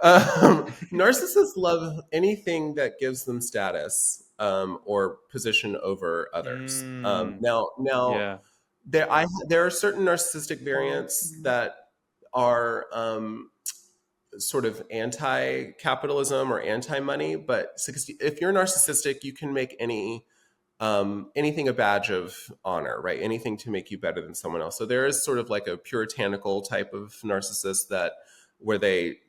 Narcissists love anything that gives them status or position over others. Mm, Now, yeah. there are certain narcissistic variants that are sort of anti-capitalism or anti-money. But if you're narcissistic, you can make anything a badge of honor, right? Anything to make you better than someone else. So there is sort of like a puritanical type of narcissist that where they,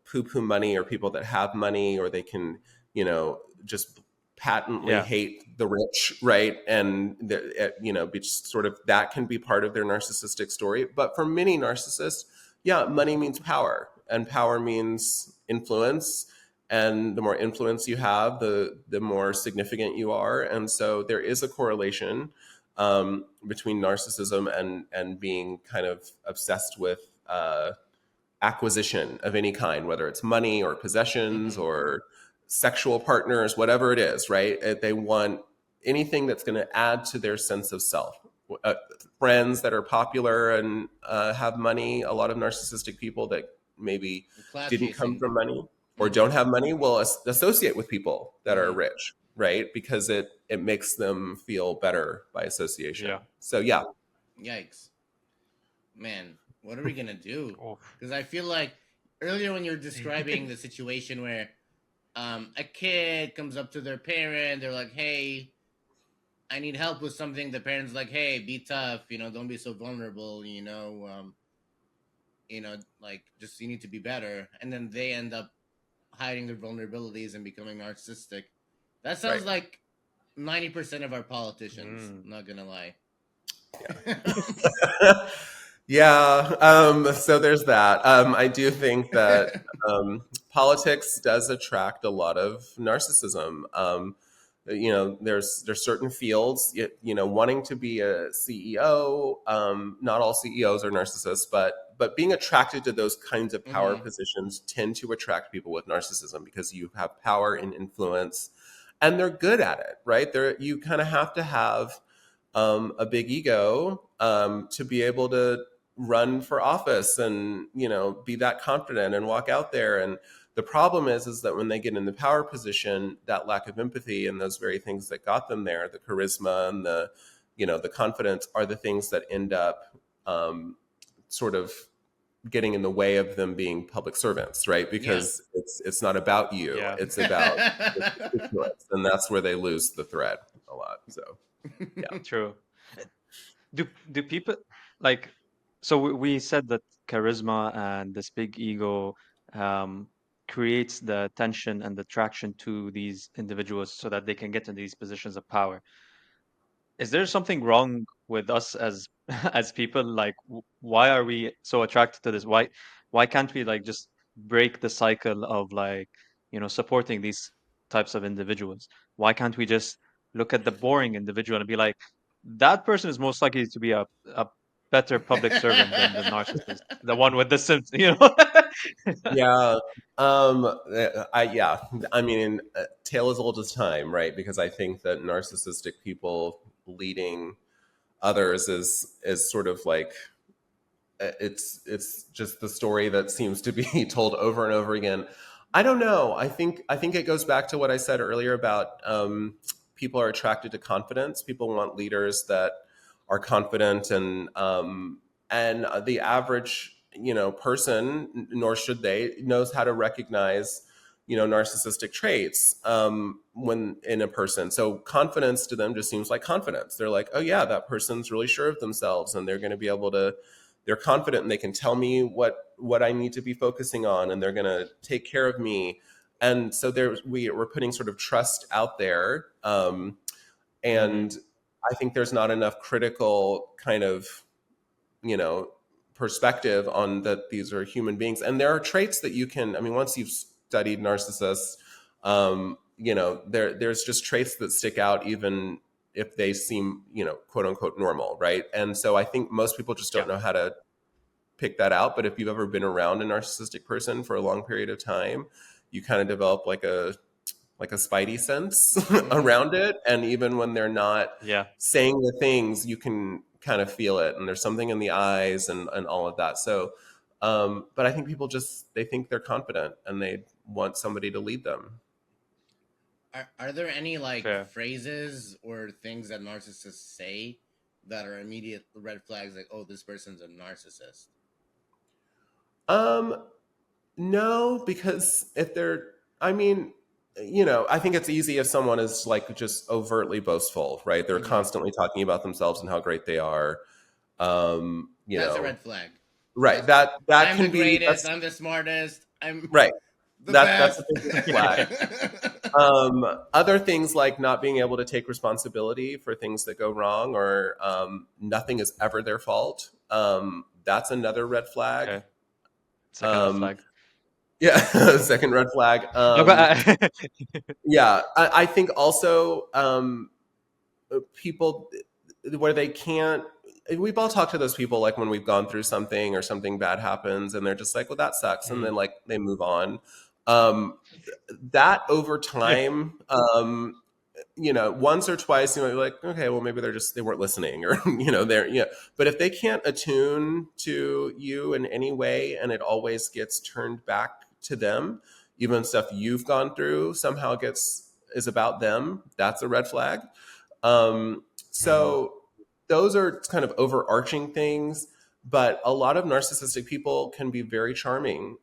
poo-poo money or people that have money, or they can, just patently Yeah. hate the rich, right? And be sort of that can be part of their narcissistic story. But for many narcissists, yeah, money means power, and power means influence, and the more influence you have, the more significant you are. And so there is a correlation between narcissism and being kind of obsessed with acquisition of any kind, whether it's money or possessions Mhm. or sexual partners, whatever it is, right? They want anything that's going to add to their sense of self. Friends that are popular and have money, a lot of narcissistic people that maybe Cloud didn't come chasing. from money or Mhm. don't have money will associate with people that are Mhm. rich, right? Because it makes them feel better by Yeah. association. So yeah. Yikes, man. What are we gonna do? Oh. Because I feel like earlier when you were describing the situation where a kid comes up to their parent, they're like, "Hey, I need help with something." The parents like, "Hey, be tough. Don't be so vulnerable. Like just you need to be better." And then they end up hiding their vulnerabilities and becoming narcissistic. That sounds Right. like 90% of our politicians. Mm. I'm not gonna lie. Yeah, so there's that. I do think that politics does attract a lot of narcissism. There's certain fields, wanting to be a CEO. Not all CEOs are narcissists, but being attracted to those kinds of power Hmm. positions tend to attract people with narcissism because you have power and influence, and they're good at it, right? You kind of have to have a big ego to be able to run for office and be that confident and walk out there. And the problem is that when they get in the power position, that lack of empathy and those very things that got them there, the charisma and the confidence, are the things that end up sort of getting in the way of them being public servants, right? Yeah. Because it's not about you, Yeah. it's about the constituents, and that's where they lose the thread a lot. So yeah. True. Do people like so we said that charisma and this big ego um, creates the tension and the attraction to these individuals so that they can get in these positions of power. Is there something wrong with us as as people? Like, why are we so attracted to this? Why can't we like just break the cycle of like supporting these types of individuals? Why can't we just look at the boring individual and be like, that person is most likely to be a better public servant than the narcissist, the one with the symptoms. Yeah. I mean, tale as old as time, right? Because I think that narcissistic people leading others is sort of like it's just the story that seems to be told over and over again. I don't know. I think it goes back to what I said earlier about people are attracted to confidence. People want leaders that are confident, and the average person, nor should they, knows how to recognize narcissistic traits when in a person. So confidence to them just seems like confidence. They're like, oh yeah, that person's really sure of themselves, and they're going to be able to, they're confident and they can tell me what I need to be focusing on, and they're going to take care of me. And so we're putting sort of trust out there, Hmm. and I think there's not enough critical kind of you know perspective on that these are human beings, and there are traits that you can, I mean, once you've studied narcissists, there's just traits that stick out even if they seem quote unquote normal, right? And so I think most people just Yeah. don't know how to pick that out. But if you've ever been around a narcissistic person for a long period of time, you kind of develop like a spidey sense Hmm. around it. And even when they're not Yeah. saying the things, you can kind of feel it. And there's something in the eyes and all of that. So But I think people they think they're confident and they want somebody to lead them. Are there any like Fair. phrases or things that narcissists say that are immediate red flags? Like, oh, this person's a narcissist. No, because if they're, I mean, I think it's easy if someone is like just overtly boastful, right? They're Mhm. constantly talking about themselves and how great they are. That's a red flag. Right. That's- That I'm can the be greatest. I'm the smartest. I'm right. the That's a best. big red flag. Other things like not being able to take responsibility for things that go wrong, or nothing is ever their fault. That's another red flag. Okay. Second red flag. Yeah, second red flag. Yeah, I think also people where they can't. We've all talked to those people like when we've gone through something or something bad happens, and they're just like, "Well, that sucks," and then like they move on. That over time, once or twice, you're like, okay, well, maybe they weren't listening, or But if they can't attune to you in any way, and it always gets turned back to them, even stuff you've gone through somehow is about them, that's a red flag. So those are kind of overarching things, but a lot of narcissistic people can be very charming.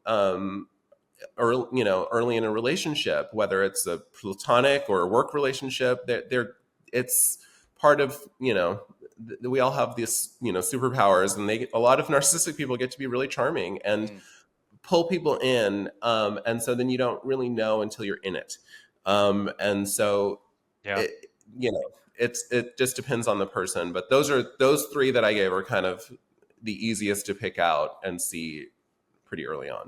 Early in a relationship, whether it's a platonic or a work relationship, it's part of, we all have these, superpowers, and a lot of narcissistic people get to be really charming and pull people in. And so then you don't really know until you're in it. And so Yeah. it just depends on the person, but those three that I gave are kind of the easiest to pick out and see pretty early on.